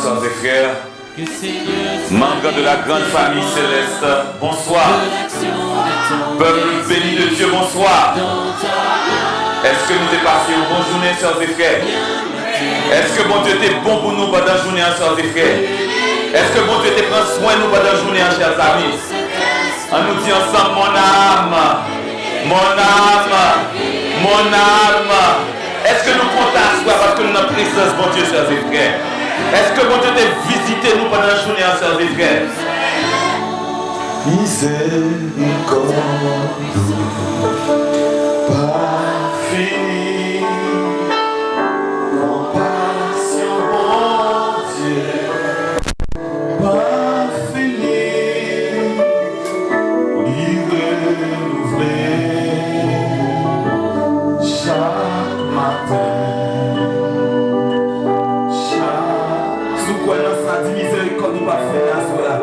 sœurs et frères, membres de la grande famille céleste, bonsoir. Peuple béni de Dieu, bonsoir. Est-ce que nous t'es passé une bonne journée, sœurs et frères? Est-ce que bon Dieu était bon pour nous pendant la journée, sœurs et frères? Est-ce que bon Dieu te prend soin de nous pendant la journée, chers amis? On nous dit ensemble, mon âme, mon âme, mon âme. Est-ce que nous comptons à soi parce que nous avons présence, bon Dieu, chers et frères? Est-ce que bon Dieu t'a visité nous pendant la journée, chers et frères? Miséricorde, pas fini, compassion, bon Dieu, pas fini, renouvelé chaque matin. Sous quoi nous sommes miséricorde, nous pas faire à cela.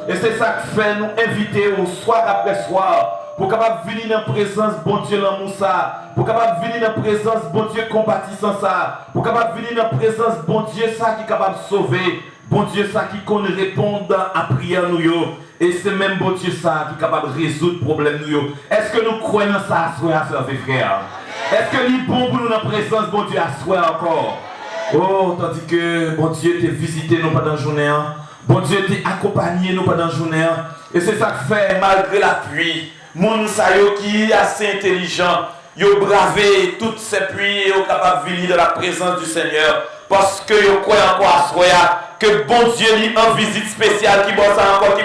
Et c'est ça qui fait nous inviter au soir après soir pour capable venir dans la présence bon Dieu l'amour ça, pour capable venir dans la présence bon Dieu compatissant ça, pour capable venir dans la présence bon Dieu ça qui est capable de sauver, bon Dieu ça qui connaît répondre à prière nous yo. Et c'est même bon Dieu ça qui est capable de résoudre problème nous yo. Est-ce que nous croyons ça à soi, sœurs et frères? Est-ce que il est bon pour nous dans la présence bon Dieu à soi encore? Oh, tandis que bon Dieu t'a visité nous pendant la journée. Bon Dieu t'a accompagné nous pendant la journée. Et c'est ça que fait, malgré la pluie, mon sayo qui est assez intelligent, yo bravé toutes ces pluies et yo capable de venir de la présence du Seigneur. Parce que yo croit encore à soi que bon Dieu lui en visite spéciale, qui bosse encore,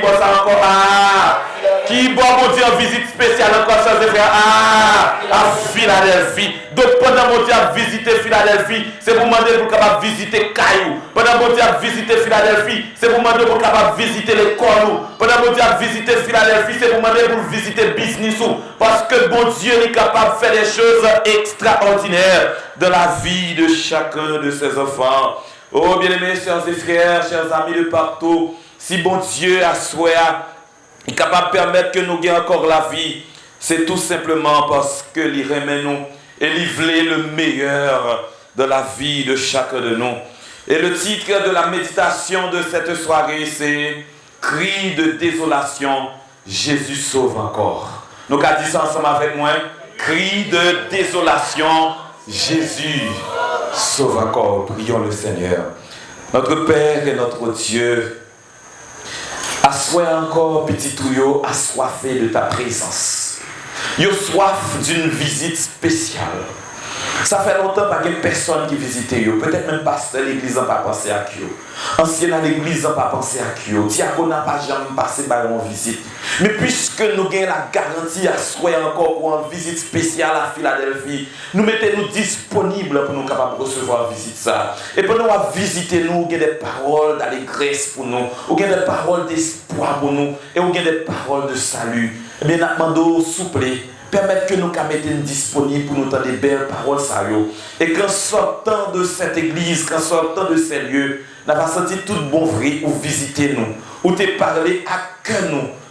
ah, qui boit bon Dieu en visite spéciale encore, ça se fait, à Philadelphie. Donc pendant mon Dieu a visité Philadelphie, c'est pour demander pour capable visiter Caillou. Pendant mon Dieu a visité Philadelphie, c'est pour demander pour capable visiter les Cornous. Pendant mon Dieu a visité Philadelphie, c'est pour demander pour visiter Business. Parce que bon Dieu est capable de faire des choses extraordinaires dans la vie de chacun de ses enfants. Oh bien-aimés, chers et frères, chers amis de partout, si bon Dieu a souhait est capable de permettre que nous ayons encore la vie, c'est tout simplement parce que il remet nous et livrer le meilleur de la vie de chacun de nous. Et le titre de la méditation de cette soirée, c'est Cri de désolation, Jésus sauve encore. Nous allons dire ça ensemble avec moi. Cri de désolation, Jésus sauve encore. Prions le Seigneur. Notre Père et notre Dieu, assois encore, petit tuyau, assoiffé de ta présence. Yo soif d'une visite spéciale. Ça fait longtemps pas qu'il y a personne qui visite yo. Peut-être même pasteur l'église n'a pas pensé à qui. Ancien à l'église n'a pas pensé à qui. Diacon n'a pas jamais passé par une visite. Mais puisque nous avons la garantie à souhait encore pour une visite spéciale à Philadelphie, nous mettons-nous disponibles pour nous capables de recevoir une visite ça. Et pour nous visiter nous, nous avons des paroles d'allégresse pour nous, nous avons des paroles d'espoir pour nous, et nous avons des paroles de salut. Eh bien, nous demandons souple. Permettre que nous mettons disponibles pour nous entendre des belles paroles. Et qu'en sortant de cette église, qu'en sortant de ces lieux, nous avons senti tout bon vrai ou visiter nous, ou te parler à que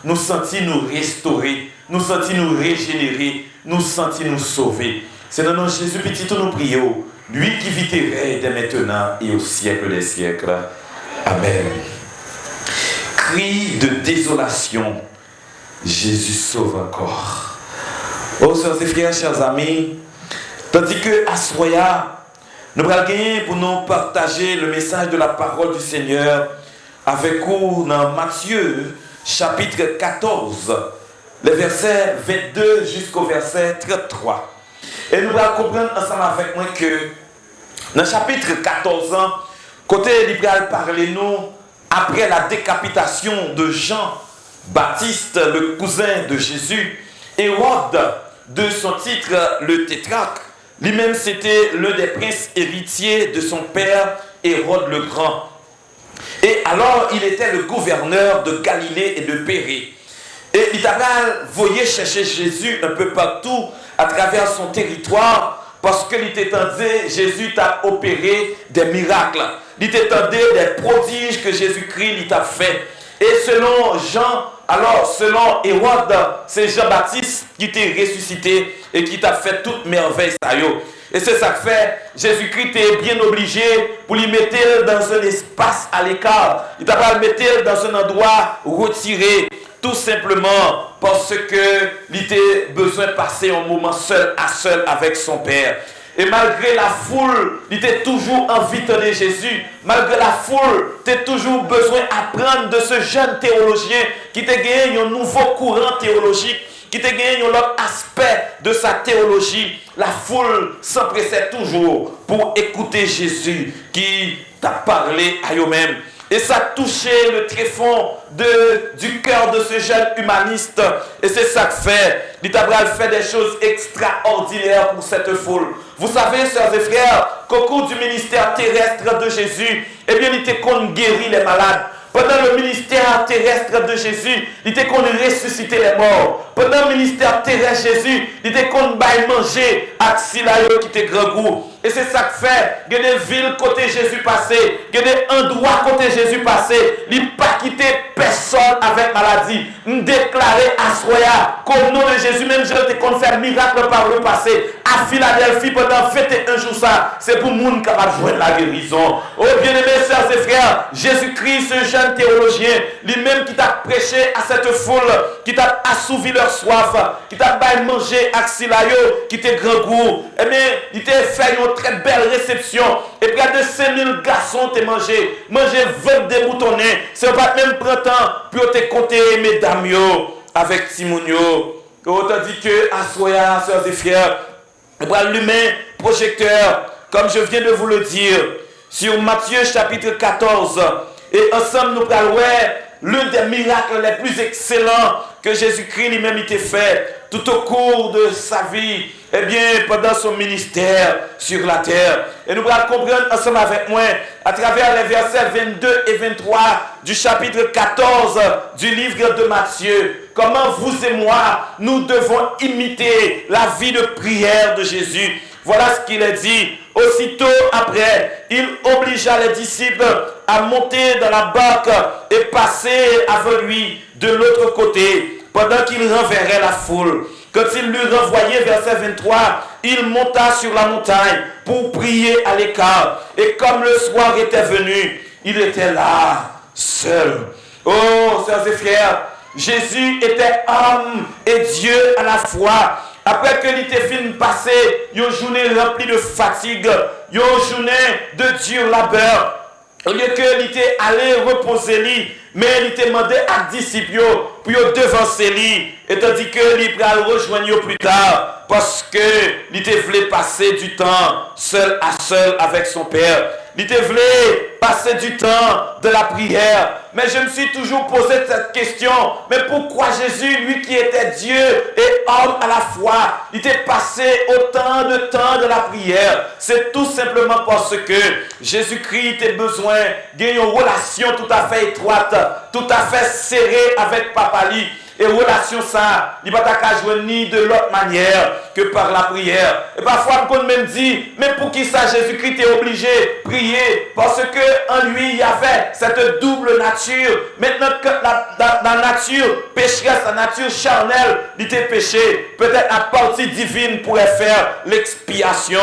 nous sentir nous restaurer, nous sentir nous régénérer, nous sentir nous sauver. C'est dans le nom de Jésus petit tout nous prions. Lui qui vit et règne dès maintenant et au siècle des siècles. Amen. Cri de désolation. Jésus sauve encore. Oh, sœurs et frères, chers amis, tandis que à Soya, nous allons gagner pour nous partager le message de la parole du Seigneur avec vous dans Matthieu, chapitre 14, les versets 22 jusqu'au verset 33. Et nous allons comprendre ensemble avec moi que dans le chapitre 14, côté il va parler nous après la décapitation de Jean-Baptiste, le cousin de Jésus, Hérode, de son titre le tétrarque, lui-même c'était l'un des princes héritiers de son père Hérode le Grand. Et alors il était le gouverneur de Galilée et de Pérée. Et il voyait chercher Jésus un peu partout à travers son territoire parce que il t'entendait Jésus t'a opéré des miracles. Il t'entendait des prodiges que Jésus-Christ il t'a fait. Et selon Jean, alors selon Hérode, c'est Jean-Baptiste qui t'a ressuscité et qui t'a fait toute merveille. Et c'est ça que fait, Jésus-Christ est bien obligé pour lui mettre dans un espace à l'écart. Il t'a pas le mettre dans un endroit retiré. Tout simplement parce que il était besoin de passer un moment seul à seul avec son Père. Et malgré la foule, il était toujours envie de Jésus. Malgré la foule, il était toujours besoin d'apprendre de ce jeune théologien qui t'a gagné un nouveau courant théologique, qui t'a gagné un autre aspect de sa théologie. La foule s'empressait toujours pour écouter Jésus qui t'a parlé à eux-mêmes. Et ça touchait le tréfonds du cœur de ce jeune humaniste. Et c'est ça que fait. L'Itabral fait des choses extraordinaires pour cette foule. Vous savez, sœurs et frères, qu'au cours du ministère terrestre de Jésus, eh bien, il était qu'on guérit les malades. Pendant le ministère terrestre de Jésus, il était qu'on ressuscitait les morts. Pendant le ministère terrestre de Jésus, il était qu'on baille manger à Xilayo qui était grand goût. Et c'est ça que fait. Il y a des villes côté Jésus passé. Il y a des endroits côté Jésus passé. Il n'a pas quitté personne avec maladie. Il déclarait à Soya qu'au nom de Jésus, même je te qu'on fait miracle par le passé. À Philadelphie, pendant 21 jours, ça, c'est pour le monde capable de jouer la guérison. Oh, bien-aimés, sœurs et frères, Jésus-Christ, ce jeune théologien, lui-même qui t'a prêché à cette foule, qui t'a assouvi leur soif, qui t'a baillé manger à Xilayo, qui t'a grand goût, eh bien, il t'a fait une très belle réception. Et près de 5000 garçons t'ont mangé 20 des moutonnés. C'est pas même printemps, puis on t'a compté, mesdames, avec Timounio. Autant dit que, à Soya, sœurs et frères, on va allumer projecteur, comme je viens de vous le dire, sur Matthieu chapitre 14. Et ensemble, nous allons voir l'un des miracles les plus excellents que Jésus-Christ lui-même a fait tout au cours de sa vie, eh bien, pendant son ministère sur la terre. Et nous allons comprendre ensemble avec moi, à travers les versets 22 et 23 du chapitre 14 du livre de Matthieu, comment vous et moi, nous devons imiter la vie de prière de Jésus. Voilà ce qu'il a dit. Aussitôt après, il obligea les disciples à monter dans la barque et passer avec lui de l'autre côté, pendant qu'il renverrait la foule. Quand il l'eut renvoyé, verset 23, il monta sur la montagne pour prier à l'écart. Et comme le soir était venu, il était là, seul. Oh, sœurs et frères, Jésus était homme et Dieu à la fois. Après que l'ité fin passé, une journée remplie de fatigue, une journée de dur labeur, au lieu que l'ité allait reposer lui, mais il était demandé à disciples pour devancer lui, et tandis que l'il va le rejoindre plus tard, parce que l'ité voulait passer du temps seul à seul avec son Père. L'ité voulait passer du temps de la prière. Mais je me suis toujours posé cette question. Mais pourquoi Jésus, lui qui était Dieu et homme à la fois, il était passé autant de temps de la prière? C'est tout simplement parce que Jésus-Christ était besoin d'une relation tout à fait étroite, tout à fait serrée avec Papa lui. Et relation ça, il va pas jouer ni de l'autre manière que par la prière. Et parfois, on même dit, mais pour qui ça Jésus-Christ est obligé de prier? Parce que en lui, il y avait cette double nature. Maintenant que la nature pécheresse, la nature charnelle, il était péché. Peut-être la partie divine pourrait faire l'expiation.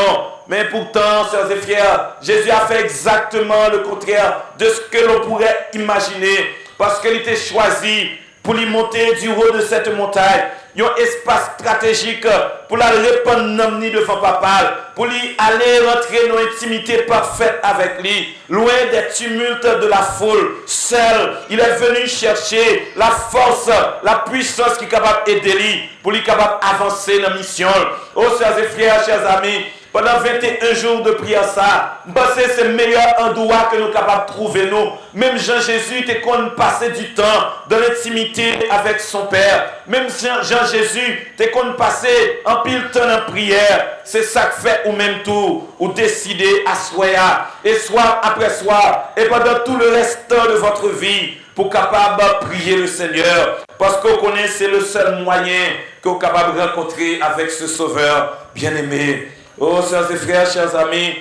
Mais pourtant, sœurs et frères, Jésus a fait exactement le contraire de ce que l'on pourrait imaginer. Parce qu'il était choisi pour lui monter du haut de cette montagne. Il y a un espace stratégique pour la répandre devant papa. Pour lui aller rentrer dans l'intimité parfaite avec lui. Loin des tumultes de la foule. Seul, il est venu chercher la force, la puissance qui est capable d'aider lui. Pour lui capable d'avancer dans la mission. Oh, sœurs et frères, chers amis. Pendant 21 jours de prière, ça, c'est le meilleur endroit que nous sommes capables de trouver. Nous. Même Jean-Jésus était qu'on passait du temps dans l'intimité avec son Père. Même Jean-Jésus était qu'on passait en pile temps en prière. C'est ça que fait ou même tout, ou décider à soir, et soir après soir, et pendant tout le restant de votre vie, pour capable de prier le Seigneur. Parce qu'on connaît c'est le seul moyen qu'on est capable de rencontrer avec ce Sauveur bien-aimé. Oh, sœurs et frères, chers amis,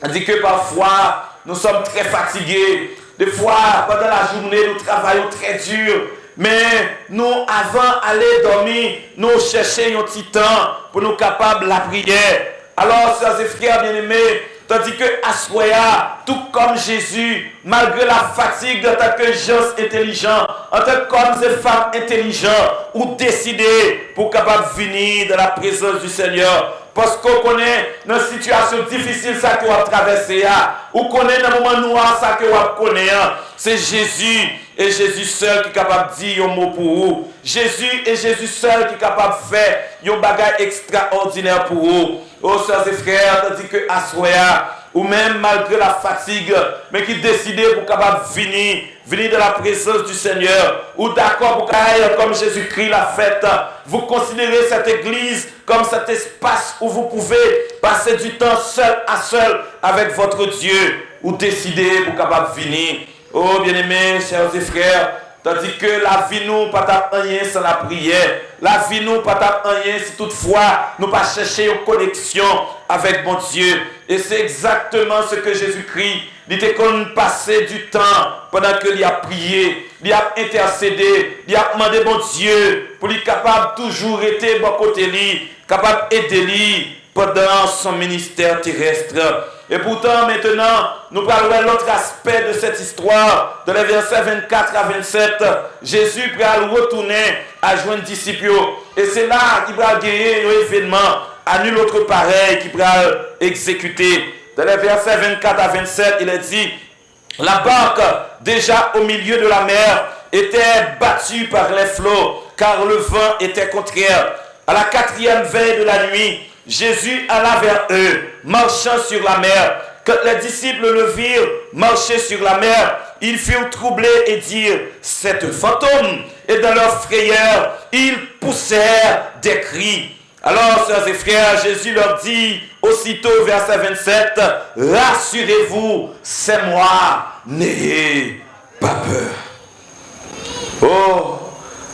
on dit que parfois, nous sommes très fatigués. Des fois, pendant la journée, nous travaillons très dur. Mais nous, avant d'aller dormir, nous cherchons un petit temps pour nous capables de la prière. Alors, sœurs et frères bien-aimés, tandis que Assoya, tout comme Jésus, malgré la fatigue en tant que gens intelligents, en tant qu'hommes et femmes intelligents, ont décidé pour capables de venir dans la présence du Seigneur. Parce qu'on connaît dans une situation difficile ça que vous avez traversé, ou connaît dans un moment noir ça que vous connaissez. C'est Jésus et Jésus seul qui est capable de dire un mot pour vous. Jésus et Jésus seul qui est capable de faire un bagage extraordinaire pour vous. Oh, sœurs et frères, tandis que Assoya, ou même malgré la fatigue, mais qui décidait pour capable venir de la présence du Seigneur, ou d'accord pour comme Jésus-Christ l'a fait, vous considérez cette église comme cet espace où vous pouvez passer du temps seul à seul avec votre Dieu, ou décider pour capable venir. Oh, bien-aimés, chers et frères, tandis que la vie nous pas tape rien sans la prière. La vie nous pas tape rien si toutefois nous pas chercher une connexion avec mon Dieu. Et c'est exactement ce que Jésus-Christ dit qu'on passait du temps pendant qu'il a prié, il a intercédé, il a demandé mon Dieu pour lui capable toujours être bon côté lui, capable d'aider lui pendant son ministère terrestre. Et pourtant, maintenant, nous parlons de l'autre aspect de cette histoire, de les versets 24 à 27. Jésus va retourner à joindre disciples. Et c'est là qu'il va gagner un événement à nul autre pareil qui va exécuter. Dans les versets 24 à 27, il est dit, la barque, déjà au milieu de la mer, était battue par les flots, car le vent était contraire. À la 4e veille de la nuit, Jésus alla vers eux, marchant sur la mer. Quand les disciples le virent marcher sur la mer, ils furent troublés et dirent, c'est un fantôme. Et dans leur frayeur, ils poussèrent des cris. Alors, sœurs et frères, Jésus leur dit, aussitôt, verset 27, rassurez-vous, c'est moi, n'ayez pas peur. Oh,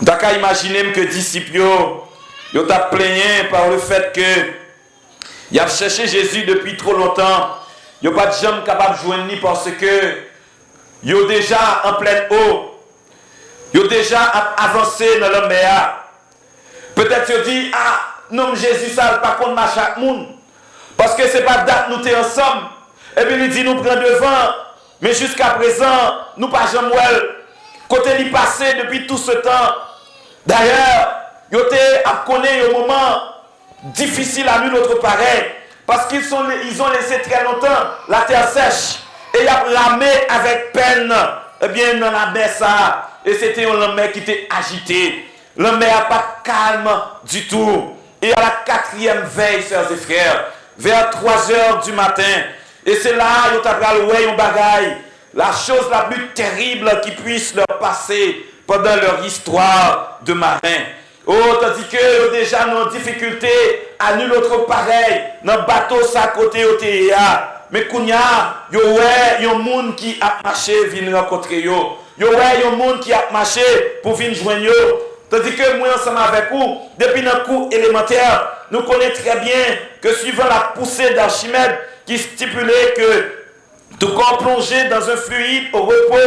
d'accord, imaginez que disciples, ils ont plaigné par le fait que ils ont cherché Jésus depuis trop longtemps. Ils n'ont pas de gens capables de joindre parce que ils ont déjà en pleine eau. Ils ont déjà avancé dans la mer. Peut-être ils ont dit, ah, non, Jésus, ça pas contre ma chaque monde. Parce que ce n'est pas date, nous sommes ensemble. Et puis il dit, nous prenons devant. Mais jusqu'à présent, nous pas jamais côté lui passé depuis tout ce temps. D'ailleurs, ils ont connu un moment difficile à nul autre pareil. Parce qu'ils ont laissé très longtemps la terre sèche. Et ils ont ramé avec peine. Eh bien, dans la mer, ça. Et c'était une mer qui était agitée. La mer n'est pas calme du tout. Et à la 4e veille, sœurs et frères, vers 3h du matin, et c'est là qu'ils ont bagaille, la chose la plus terrible qui puisse leur passer pendant leur histoire de marin. Oh, tandis que déjà nos difficultés à nul autre pareil, dans le bateau ça côté au TEA. Mais kounya, yo ouais, yon monde qui a marché vient rencontrer yo. Yo ouais, yon monde qui a marché pour venir joindre yo. Tandis que moi, ensemble avec vous, depuis notre cours élémentaire, nous connaissons très bien que suivant la poussée d'Archimède qui stipulait que tout corps plongé dans un fluide au repos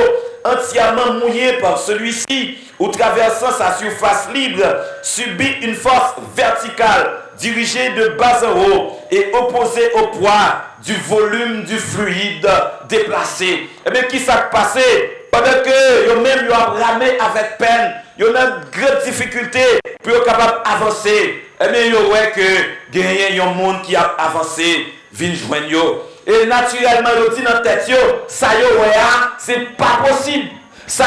entièrement mouillé par celui-ci ou traversant sa surface libre subit une force verticale dirigée de bas en haut et opposée au poids du volume du fluide déplacé. Et bien, qui s'est passé? Pendant que eux-mêmes ont ramé avec peine, ils ont une grande difficulté pour être capable d'avancer. Et bien, ils ont que il y a un monde qui a avancé, vient joindre. Et naturellement, ils dit dans la tête, ça c'est pas possible. Ça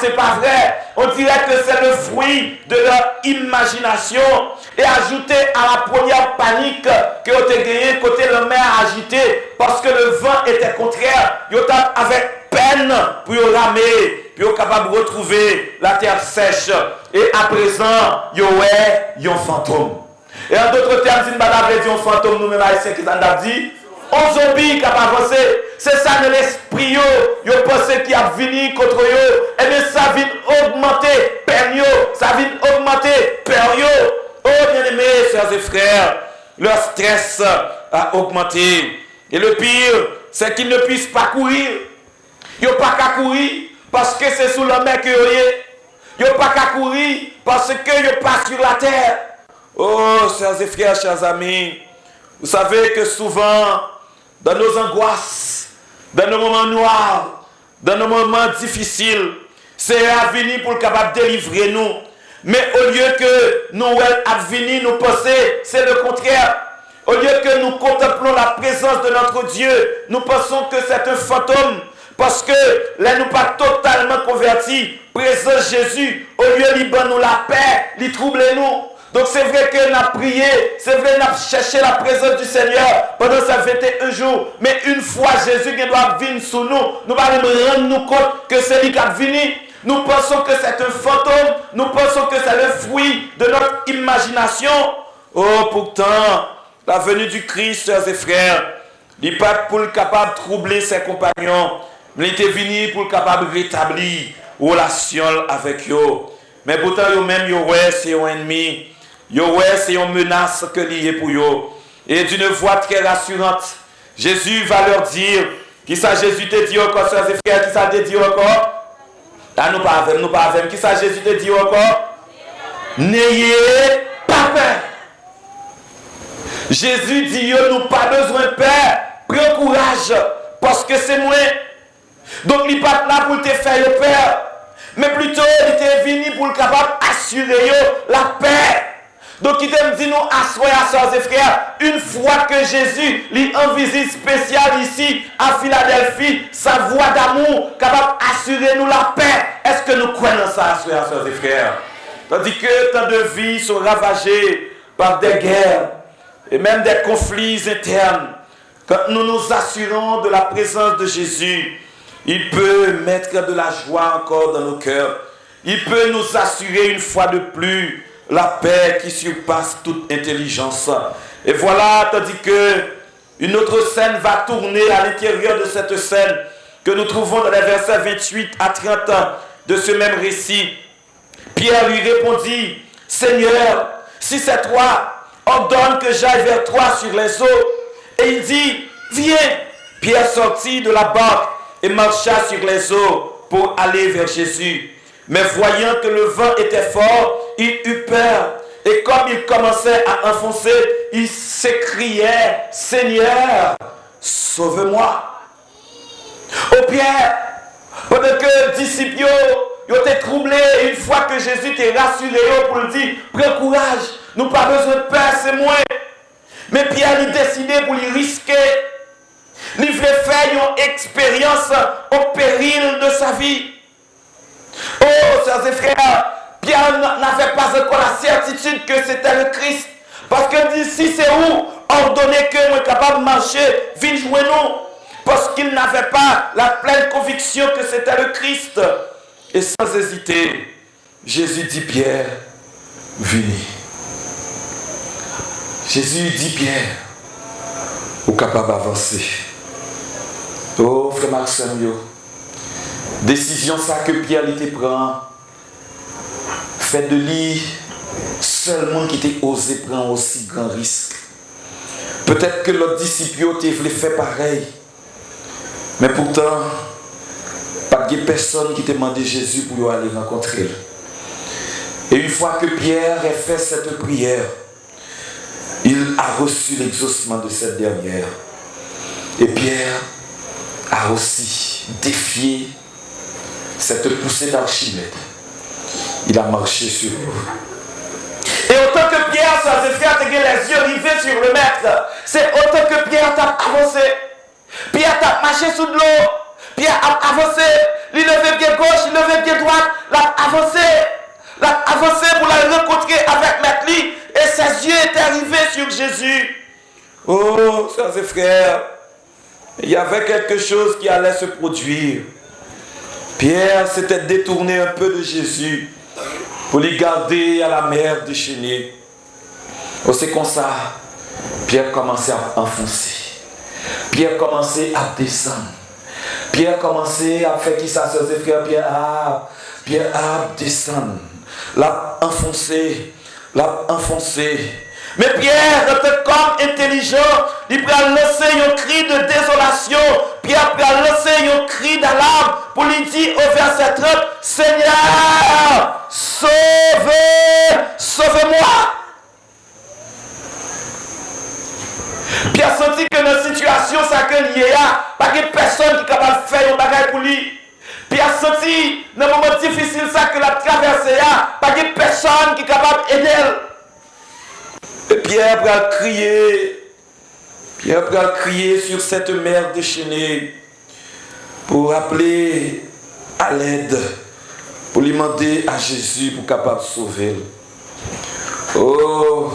c'est pas vrai. On dirait que c'est le fruit de leur imagination. Et ajouté à la première panique que vous avez gagnée côté la mer agitée, parce que le vent était contraire, vous avez avec peine pour ramer, pour être capable de retrouver la terre sèche. Et à présent, vous avez un fantôme. Et en d'autres termes, si nous avons dit un fantôme, nous-mêmes haïtiens qui ont dit, on zombie qui a avancé, c'est ça de l'esprit, yo pensez qu'il a venu contre yo, et bien ça vient augmenter peur yo, ça vient augmenter peur yo. Oh bien aimés, sœurs et frères, leur stress a augmenté. Et le pire, c'est qu'ils ne puissent pas courir. Ils n'ont pas qu'à courir parce que c'est sous la mer que yo est. Ils n'ont pas qu'à courir parce que ils n'ont pas sur la terre. Oh, sœurs et frères, chers amis, vous savez que souvent, dans nos angoisses, dans nos moments noirs, dans nos moments difficiles, c'est à venir pour le capable de délivrer nous. Mais au lieu que nous à venir nous penser, c'est le contraire. Au lieu que nous contemplons la présence de notre Dieu, nous pensons que c'est un fantôme. Parce que là, nous pas totalement convertis. Présent Jésus, au lieu de nous la paix, il trouble nous. Donc c'est vrai que nous avons prié, c'est vrai que nous avons cherché la présence du Seigneur pendant ces 21 jours. Mais une fois Jésus qui doit venir sous nous, nous allons rendre nous compte que c'est lui qui a venu. Nous pensons que c'est un fantôme, nous pensons que c'est le fruit de notre imagination. Oh, pourtant, la venue du Christ, sœurs et frères, il n'est pas pour le capable de troubler ses compagnons, mais il était venu pour le capable de rétablir relation avec eux. Mais pourtant, eux-mêmes, c'est un ennemi. C'est une menace que lié pour eux. Et d'une voix très rassurante, Jésus va leur dire, qui ça Jésus te dit encore, sœurs et frères, qui ça te dit encore? Ah, nous pas avec, qui ça Jésus te dit encore? N'ayez pas peur. Jésus dit, nous pas besoin de peur, prends courage, parce que c'est moi. Donc, il n'est pas là pour te faire peur, mais plutôt, il est venu pour le capable d'assurer la paix. Donc, il te dit, nous, assoyons, sœurs et frères, une fois que Jésus, lui, en visite spéciale ici, à Philadelphie, sa voix d'amour, capable d'assurer nous la paix. Est-ce que nous croyons ça, sœurs et frères? Tandis que tant de vies sont ravagées par des guerres et même des conflits internes, quand nous nous assurons de la présence de Jésus, il peut mettre de la joie encore dans nos cœurs. Il peut nous assurer une fois de plus la paix qui surpasse toute intelligence. Et voilà, tandis que une autre scène va tourner à l'intérieur de cette scène que nous trouvons dans les versets 28 à 30 de ce même récit. Pierre lui répondit, « Seigneur, si c'est toi, ordonne que j'aille vers toi sur les eaux. » Et il dit, « Viens !» Pierre sortit de la barque et marcha sur les eaux pour aller vers Jésus. Mais voyant que le vent était fort, il eut peur. Et comme il commençait à enfoncer, il s'écriait, « Seigneur, sauve-moi !» Oh Pierre, pendant que les disciples étaient troublés, une fois que Jésus t'a rassuré pour le dire, « Prends courage, nous n'avons pas besoin de peur, c'est moi. » Mais Pierre il décidé pour lui risquer. Il voulait faire une expérience au péril de sa vie. Oh, sœurs et frères, Pierre n'avait pas encore la certitude que c'était le Christ. Parce que d'ici c'est où ordonner que nous sommes capables de marcher, viens jouer nous. Parce qu'il n'avait pas la pleine conviction que c'était le Christ. Et sans hésiter, Jésus dit Pierre, venez. Jésus dit Pierre, vous êtes capable d'avancer. Oh, frère Maxime, décision ça que Pierre était prend fait de lui seulement qui t'a osé prendre aussi grand risque. Peut-être que l'autre disciple voulait faire pareil. Mais pourtant, pas de personne qui t'a demandé Jésus pour aller rencontrer. Et une fois que Pierre a fait cette prière, il a reçu l'exaucement de cette dernière. Et Pierre a aussi défié cette poussée d'Archimède. Il a marché sur l'eau. Et autant que Pierre, ses frères, a les yeux rivés sur le maître, c'est autant que Pierre t'a avancé. Pierre t'a marché sous de l'eau. Pierre a avancé. Il levait pied gauche, il levait pied droite. L'a avancé. L'a avancé pour la rencontrer avec maître lui. Et ses yeux étaient rivés sur Jésus. Oh, frères et frères, il y avait quelque chose qui allait se produire. Pierre s'était détourné un peu de Jésus pour les garder à la mer déchaînée. Oh, c'est comme ça. Pierre commençait à enfoncer. Pierre commençait à descendre. Pierre commençait à faire qui ça, ses frères. Pierre a descendu. L'a enfoncé. Mais Pierre était comme intelligent. Il peut lancer un cri de désolation. Pierre peut lancer un cri d'alarme pour lui dire au verset 30, Seigneur, sauve-moi. Pierre sentit que dans la situation, ça que il y a, pas de personne qui est capable de faire un bagage pour lui. Pierre sentit dans un moment difficile, ça que la traversée, pas de personne qui est capable d'aider. Et Pierre va crier sur cette mer déchaînée pour appeler à l'aide, pour lui demander à Jésus pour capable de sauver. Oh,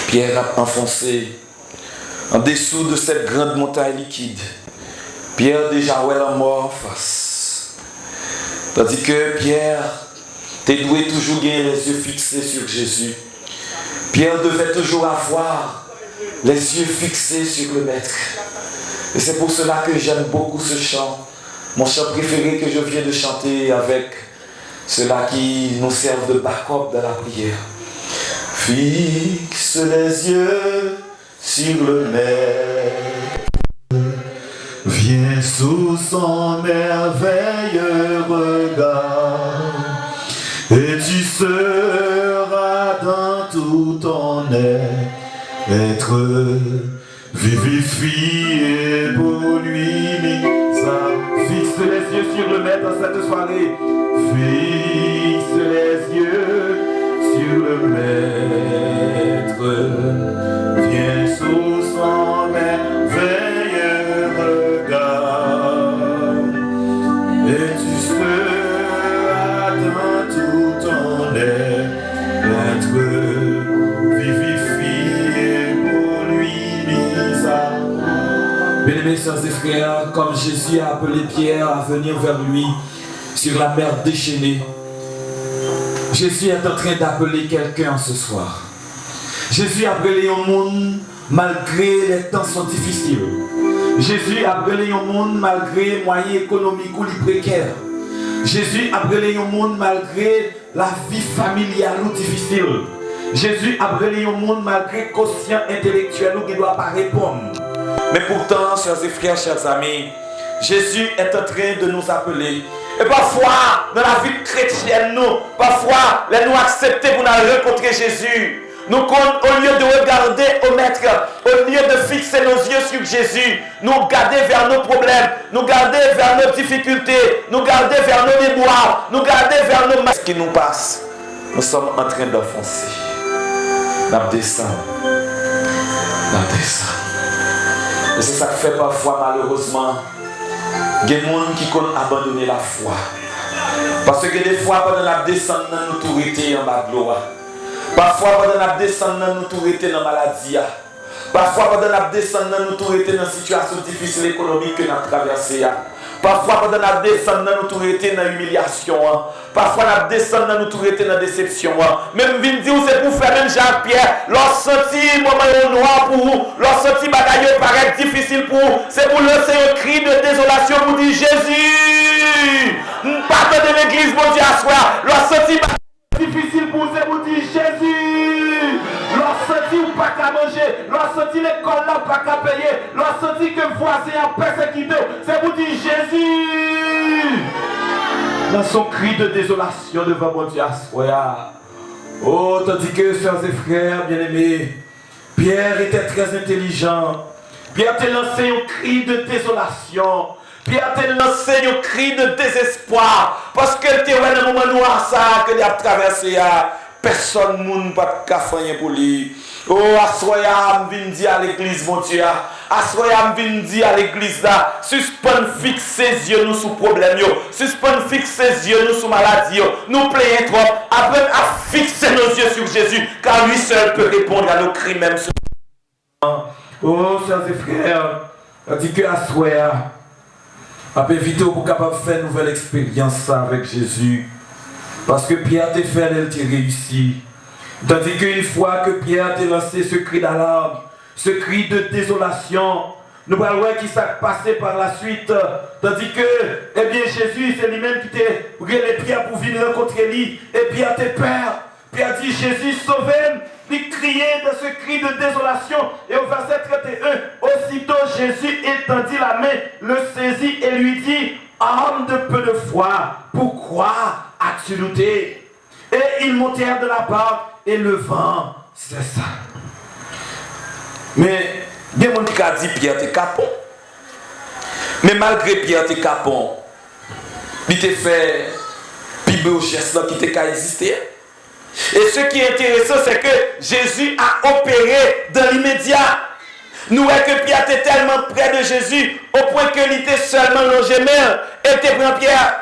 Pierre a enfoncé en dessous de cette grande montagne liquide. Pierre déjà ouais la mort en face. Tandis que Pierre devait toujours gagner les yeux fixés sur Jésus. Pierre devait toujours avoir les yeux fixés sur le Maître. Et c'est pour cela que j'aime beaucoup ce chant. Mon chant préféré que je viens de chanter avec ceux-là qui nous servent de backup dans la prière. Fixe les yeux sur le Maître. Viens sous son merveilleux regard. Et tu seras dans tout ton être vivifié pour lui. Fixe les yeux sur le Maître dans cette soirée. Fixe les yeux sur le Maître. Viens sous son merveilleux regard. Et tu seras dans tout ton être vivifié pour lui. Bien-aimés sœurs et frères, comme Jésus a appelé Pierre à venir vers lui sur la mer déchaînée, Jésus est en train d'appeler quelqu'un ce soir. Jésus a appelé un monde malgré les temps sont difficiles. Jésus a appelé un monde malgré les moyens économiques ou les précaires. Jésus a appelé un monde malgré la vie familiale ou difficile. Jésus a appelé un monde malgré le quotient intellectuel qui ne doit pas répondre. Mais pourtant, chers et frères, chers amis, Jésus est en train de nous appeler. Et parfois, dans la vie chrétienne, parfois, nous accepter pour nous rencontrer Jésus. Nous, au lieu de regarder au Maître, au lieu de fixer nos yeux sur Jésus, nous garder vers nos problèmes, nous garder vers nos difficultés, nous garder vers nos déboires, nous garder vers nos masques qui nous passent. Nous sommes en train d'enfoncer. Nous descendons. Et c'est ça que fait parfois, malheureusement, il y a des gens qui ont abandonné la foi. Parce que des fois, pendant la descente, nous tout été en bas de l'eau. Parfois, pendant la descente, nous tout été dans la maladie. Parfois, pendant la descente, nous tout été dans une situation difficile économique que nous avons traversée. Parfois, pendant la descente, nous tout été dans l'humiliation. Parfois, la descente, nous tout été dans la déception. Même vin dire c'est pour faire même Jean-Pierre. Leur senti moment noir pour vous, leur senti bagaille paraît difficile pour vous. C'est pour lancer un cri de désolation pour dire Jésus, pardon de l'église, mon Dieu, à soi. Leur senti difficile manger, l'on senti l'école là pas qu'à payer, l'on senti que voisin a persécuté, c'est pour dire Jésus. Dans son cri de désolation devant mon Dieu, oh, tandis que, sœurs et frères bien-aimés, Pierre était très intelligent. Pierre t'a lancé un cri de désolation. Pierre t'a lancé un cri de désespoir. Parce que tu es dans le moment noir ça que tu as traversé. Personne ne peut pas faire pour lui. Oh, assoya, je viens dire à l'église, mon Dieu. Assoya, je viens dire à l'église là. Suspend fixe ses yeux nous sous problème. Suspend fixe ses yeux nous sous maladie. Nous plaignons trop. Après à fixer nos yeux sur Jésus. Car lui seul peut répondre à nos cris même. Oh, sœurs et frères, on dit que assoya. A éviter pour capable faire une nouvelle expérience avec Jésus. Parce que Pierre t'a fait, elle t'a réussi. Tandis qu'une fois que Pierre t'a lancé ce cri d'alarme, ce cri de désolation, nous allons voir qui s'est passé par la suite. Tandis que, eh bien, Jésus, c'est lui-même qui t'a relé Pierre pour venir rencontrer lui. Et Pierre t'a peur. Pierre dit, Jésus, sauvez-moi. Il criait de ce cri de désolation. Et au verset 31, aussitôt Jésus étendit la main, le saisit et lui dit, homme de peu de foi, pourquoi as-tu douté? Et ils montèrent de la barque et le vent cessa. Mais, il y a des gens qui ont dit Pierre t'es capon. Mais malgré Pierre t'es capon, il t'a fait piber au geste qui t'a existé. Et ce qui est intéressant, c'est que Jésus a opéré dans l'immédiat. Nous voyons que Pierre était tellement près de Jésus, au point qu'il était seulement longé main et était pris Pierre.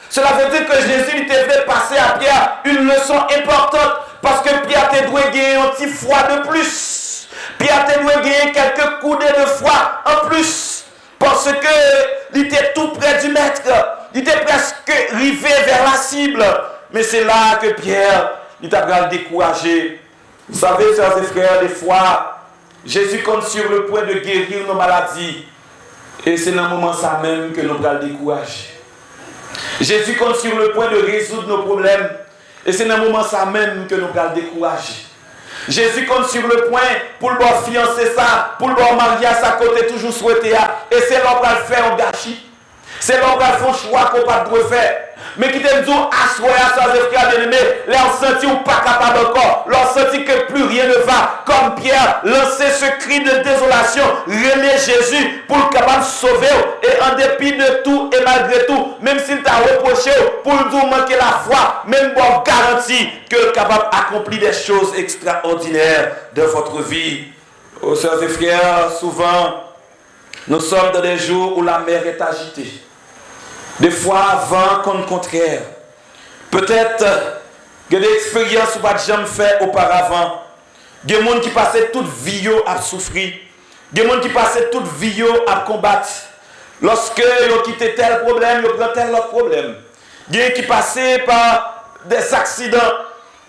Cela veut dire que Jésus était fait passer à Pierre une leçon importante, parce que Pierre était doué gagner un petit foi de plus. Pierre était doué gagner quelques coudées de foi en plus, parce que il était tout près du maître, il était presque arrivé vers la cible. Mais c'est là que Pierre il t'a découragé. Vous savez, chers et frères, des fois, Jésus compte sur le point de guérir nos maladies. Et c'est dans le moment ça même que nous allons décourager. Jésus compte sur le point de résoudre nos problèmes. Et c'est dans le moment ça même que nous allons décourager. Jésus compte sur le point pour le fiancer ça, pour le marier à sa côté, toujours souhaité. Et c'est là qu'on va faire un gâchis. C'est là qu'on va faire un choix qu'on va pas faire. Mais qui te dit, assoyez à sa frères bien-aimés, leur senti ou pas capable encore, leur senti que plus rien ne va, comme Pierre, lancer ce cri de désolation, relais Jésus pour le capable de sauver, et en dépit de tout et malgré tout, même s'il t'a reproché, pour nous manquer la foi, même pour garantir que le capable d'accomplir des choses extraordinaires de votre vie. Oh, sœurs et frères, souvent, nous sommes dans des jours où la mer est agitée. Des fois, vent contre contraire. Peut-être que des expériences que je n'ai pas fait auparavant. Des gens qui passaient toute vie à souffrir. Des gens qui passaient toute vie à combattre. Lorsque ils ont quitté tel problème, ils ont pris tel autre problème. Des gens qui passaient par des accidents.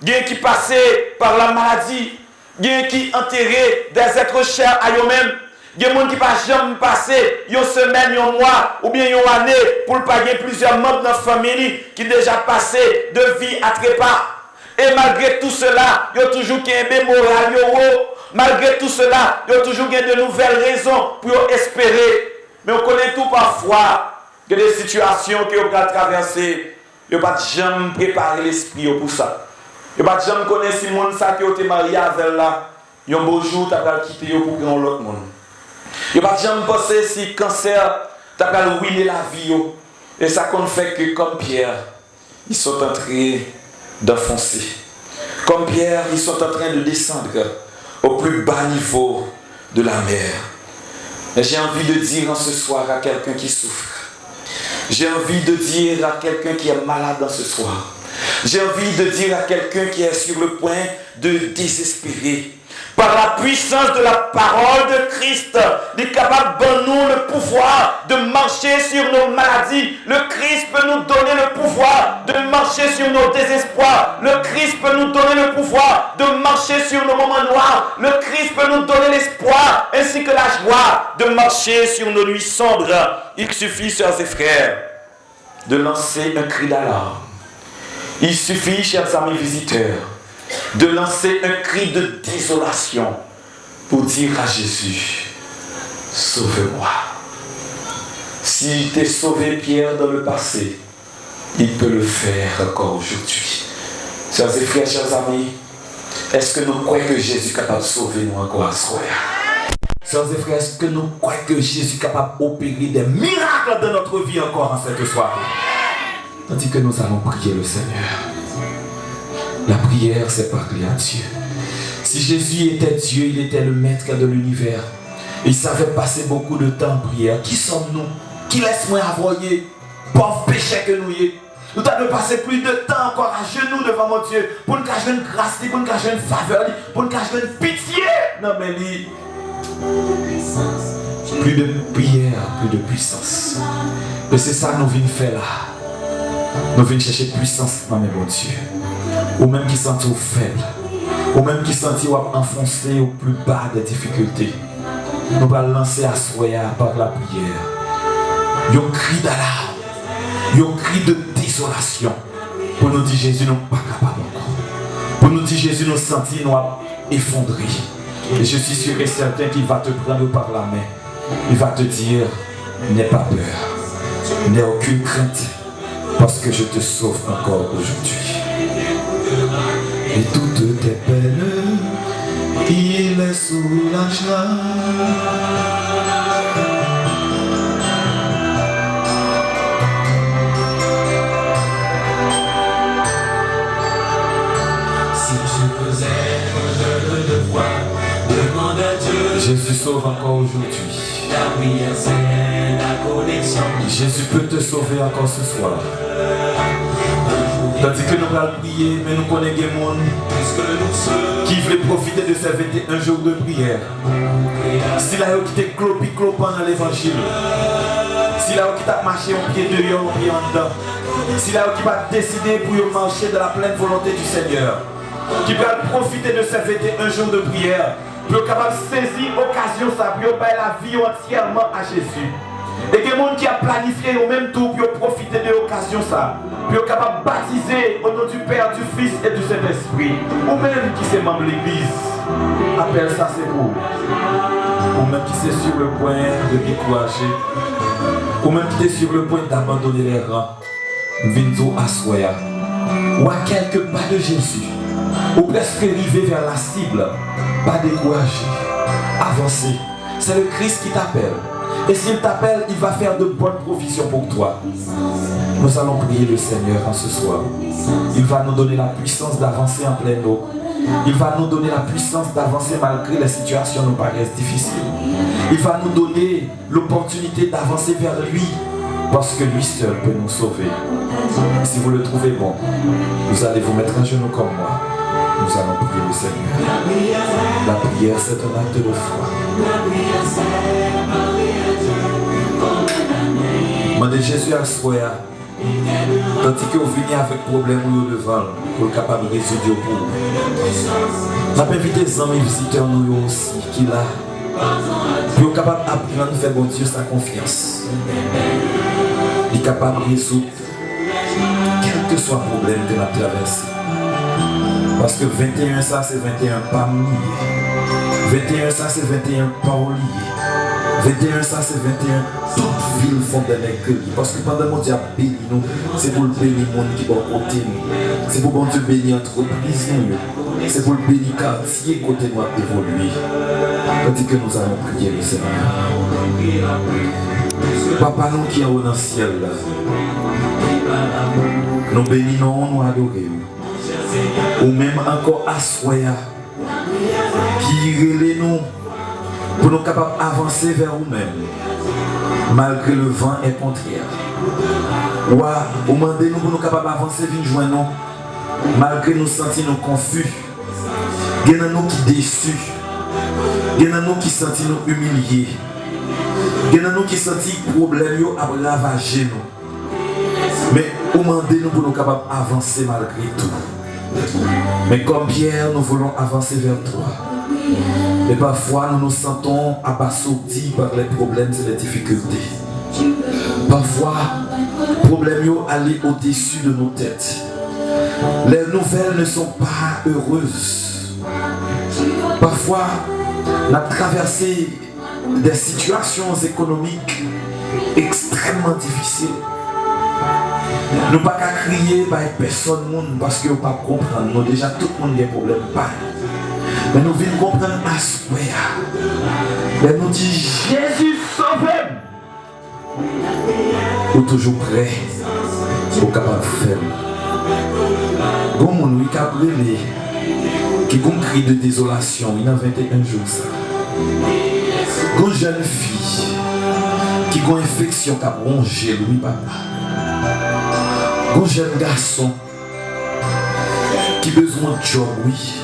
Des gens qui passaient par la maladie. Des gens qui enterraient des êtres chers à eux-mêmes. Il y a des gens qui ne passent jamais passer une semaine, un mois ou bien une année pour ne pas gagner plusieurs membres de notre famille qui déjà passé de vie à trépas. Et malgré tout cela, il y a toujours un moral. Malgré tout cela, il y a toujours de nouvelles raisons pour espérer. Mais on connaît tout parfois que des situations que vous avez traversées, il n'y a pas jamais préparé l'esprit pour ça. Il n'y a pas jamais connaître si le monde qui a été marié avec là, il y a un beau jour, tu as quitté pour prendre l'autre monde. Il n'y a pas jamais pensé si le cancer t'a ruiné la vie. Et ça qu'on fait que comme Pierre, ils sont en train d'enfoncer. Comme Pierre, ils sont en train de descendre au plus bas niveau de la mer. Et j'ai envie de dire en ce soir à quelqu'un qui souffre. J'ai envie de dire à quelqu'un qui est malade en ce soir. J'ai envie de dire à quelqu'un qui est sur le point de désespérer. Par la puissance de la parole de Christ, il est capable de nous le pouvoir de marcher sur nos maladies. Le Christ peut nous donner le pouvoir de marcher sur nos désespoirs. Le Christ peut nous donner le pouvoir de marcher sur nos moments noirs. Le Christ peut nous donner l'espoir ainsi que la joie de marcher sur nos nuits sombres. Il suffit, sœurs et frères, de lancer un cri d'alarme. Il suffit, chers amis visiteurs, de lancer un cri de désolation pour dire à Jésus, sauve-moi. S'il t'a sauvé Pierre dans le passé, il peut le faire encore aujourd'hui. Chers et frères, chers amis, est-ce que nous croyons que Jésus est capable de sauver nous encore à ce soir? Sœurs et frères, est-ce que nous croyons que Jésus est capable d'opérer des miracles dans notre vie encore en cette soirée? Tandis que nous allons prier le Seigneur. La prière, c'est parler à Dieu. Si Jésus était Dieu, il était le maître de l'univers. Il savait passer beaucoup de temps en prière. Qui sommes-nous? Qui laisse-moi avoyer? Pauvre péché que nous y est. Nous devons passer plus de temps encore à genoux devant mon Dieu pour nous cacher une grâce, pour nous cacher une faveur, pour nous cacher une pitié. Non mais lui, plus de prière, plus de puissance. Et c'est ça que nous venons faire là. Nous venons chercher puissance dans mes bon Dieu. Ou même qui sentent faible, ou même qui sentent enfoncé au plus bas des difficultés. Nous allons lancer à soya par la prière. Un cri d'alarme, un cri de désolation. Pour nous dire Jésus, nous ne sommes pas capables encore. Pour nous dire Jésus, nous sentir nous effondrés. Et je suis sûr et certain qu'il va te prendre par la main. Il va te dire, n'aie pas peur, n'aie aucune crainte, parce que je te sauve encore aujourd'hui. Et toutes tes peines, il les soulagera. Jésus sauve encore aujourd'hui. Jésus peut te sauver encore ce soir. Tandis que nous allons prier, mais nous connaissons des gens qui veulent profiter de ces 21 jours de prière. Si là qui t'es clopant dans l'évangile, si là qui t'a marché en pied dehors, en pied en dedans, si là qui va décider pour marcher dans la pleine volonté du Seigneur, qui va profiter de ces 21 jours de prière, pour être capable de saisir l'occasion ça pour faire la vie entièrement à Jésus. Et il y a des gens qui ont planifié au même tour pour profiter de l'occasion ça, pour être capable de baptiser au nom du Père, du Fils et du Saint-Esprit. Ou même qui c'est membre de l'Église, appelle ça c'est pour. Ou même qui c'est sur le point de décourager, ou même qui est sur le point d'abandonner les rangs, Vinzo Assoya, ou à quelques pas de Jésus, ou presque arriver vers la cible. Pas décourager, avancer. C'est le Christ qui t'appelle. Et s'il t'appelle, il va faire de bonnes provisions pour toi. Nous allons prier le Seigneur en ce soir. Il va nous donner la puissance d'avancer en pleine eau. Il va nous donner la puissance d'avancer malgré les situations nous paraissent difficiles. Il va nous donner l'opportunité d'avancer vers lui. Parce que lui seul peut nous sauver. Si vous le trouvez bon, vous allez vous mettre à genoux comme moi. Nous allons prier le Seigneur. La prière, c'est un acte de foi. Mandez Jésus à soi, tandis que vous venez avec problème ou devant, pour être capable de résoudre pour vous. Nous avons invité les amis visiteurs nous aussi, qui là, pour être capable d'apprendre à faire bon Dieu sa confiance. Il est capable de résoudre quel que soit le problème que nous avons traversé. Parce que 21 ça c'est 21 pas liés. 21 ça c'est 21 pas liés. 21 ça c'est 21 toute ville font des nègres. Parce que pendant mon Dieu a béni nous, c'est pour le bénir le monde qui va côté nous. C'est pour bon Dieu bénir l'entreprise nous. C'est pour le bénir quartier côté nous évoluer. Tandis que nous allons prier le Seigneur. Papa nous qui est dans le ciel là. Nous bénissons, nous adorons. Ou même encore à Soya qui relève nous pour nous capables d'avancer vers nous-mêmes malgré le vent est contraire. Ou demandez nous pour nous capables d'avancer vers joindre nous malgré nous sentir nous confus. Il y en a nous qui déçus. Il y en a nous qui sentir nous humiliés. Il y en a nous qui sentir problème à ravager nous. Mais ou demandez nous pour nous capables d'avancer malgré tout. Mais comme Pierre, nous voulons avancer vers toi. Et parfois, nous nous sentons abasourdis par les problèmes et les difficultés. Parfois, les problèmes aller au-dessus de nos têtes. Les nouvelles ne sont pas heureuses. Parfois, On a traversé des situations économiques extrêmement difficiles. Nous ne pouvons pas crier par personne parce que nous ne pouvons pas comprendre. Nous déjà tout le monde a des problèmes. Mais nous venons comprendre à ce point. Mais nous disons Jésus sauve. Ou toujours prêt pour capable de faire. Bon monde qui a brûlé, qui a un cri de désolation, il y a 21 jours ça. Une jeune fille qui a une infection qui a rongé lui papa. Un jeune garçon qui a besoin de job, oui.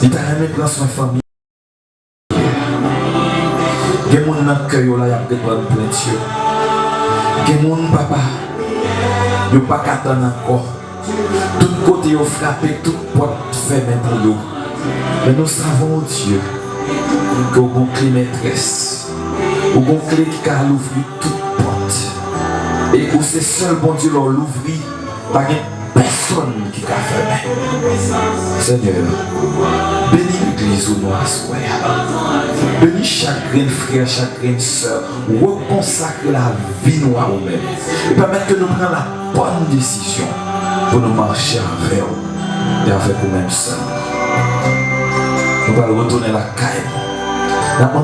Il t'a jamais pris son famille. Il y a des gens qui ont cœur là, il y a des plaintes. Il y a des gens papa, ils n'ont pas qu'attendre encore. Tout côté ont frappé, toute porte fermée pour eux. Mais nous savons, Dieu, que vous avez une clé maîtresse. Vous avez une clé qui a ouvert toute porte. Et où c'est seul bon Dieu l'ouvrir, pas personne qui a fermé. Seigneur, bénis l'église où nous assoyons. Bénis chaque frère, chaque soeur. Reconsacre la vie nous à nous-mêmes. Et permettre que nous prenions la bonne décision pour nous marcher avec vous et avec vous-mêmes seuls. Nous allons retourner la caille.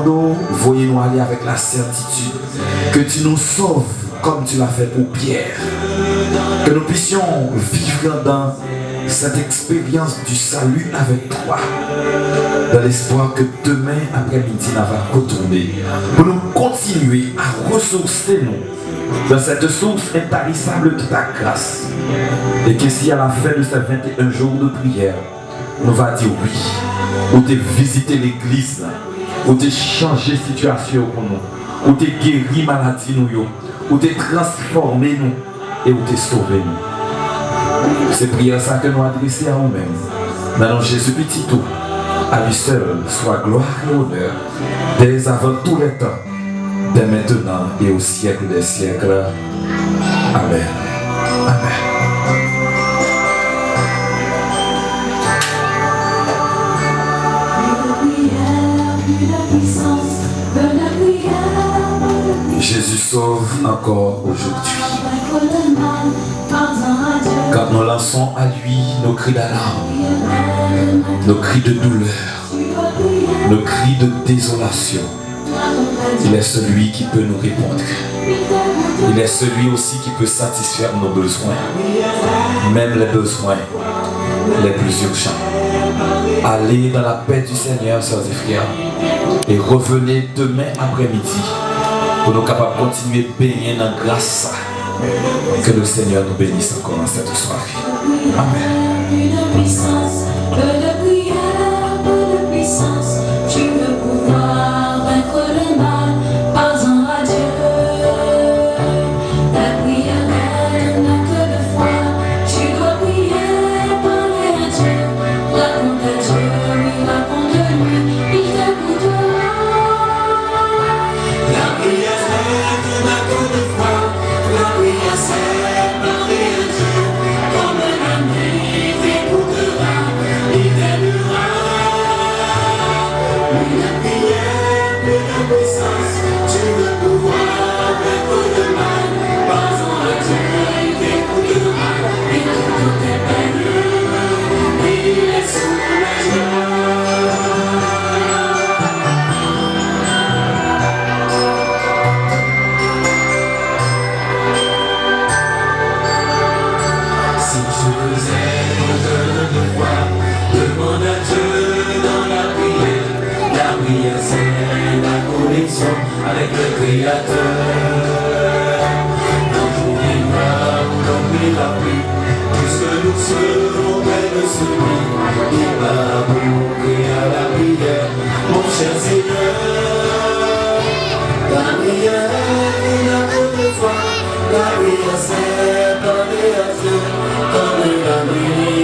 Nous voyons-nous aller avec la certitude que tu nous sauves comme tu l'as fait pour Pierre. Que nous puissions vivre dans cette expérience du salut avec toi, dans l'espoir que demain après-midi nous va retourner pour nous continuer à ressourcer nous dans cette source intarissable de ta grâce. Et que si à la fin de ces 21 jours de prière, nous va dire oui, ou t'es visité l'église, ou t'es changé situation pour nous, ou t'es guéri maladie nous, ou t'es transformé nous, et où t'es sauvé nous. C'est prière ça que nous adressons à nous-mêmes. Dans le nom de Jésus petit tout, à lui seul soit gloire et honneur, dès avant tous les temps, dès maintenant et au siècle des siècles. Amen. Amen. Jésus sauve encore aujourd'hui. Quand nous lançons à lui nos cris d'alarme, nos cris de douleur, nos cris de désolation, il est celui qui peut nous répondre. Il est celui aussi qui peut satisfaire nos besoins, même les besoins les plus urgents. Allez dans la paix du Seigneur, sœurs et frères, et revenez demain après-midi pour nous capables de continuer à baigner dans la grâce. Que le Seigneur nous bénisse encore dans cette soirée. Amen. Une puissance, peu de prière, peu de puissance. Tu veux pouvoir vaincre le mal, parle-en à Dieu. La prière n'a que de foi. Tu dois prier, parler à Dieu. Raconte à Dieu, lui raconte de lui, il t'écoutera. La prière n'a que de foi. La prière c'est parler à Dieu. Comme un ami, il t'écoutera, il t'aidera. La prière, la puissance, tu veux pouvoir vaincre le mal. Parle-en à Dieu, il t'écoutera, il écoute tes peines, il est soulagé. Si tu veux être de foi, demande à Dieu dans la prière. La prière c'est la connexion avec le Créateur. L'enjour viendra où l'on prie la pluie, puisque nous serons près de celui qui va mourir à la prière. Mon cher Seigneur, la prière est la bonne foi. La prière c'est parler à Dieu comme un ami.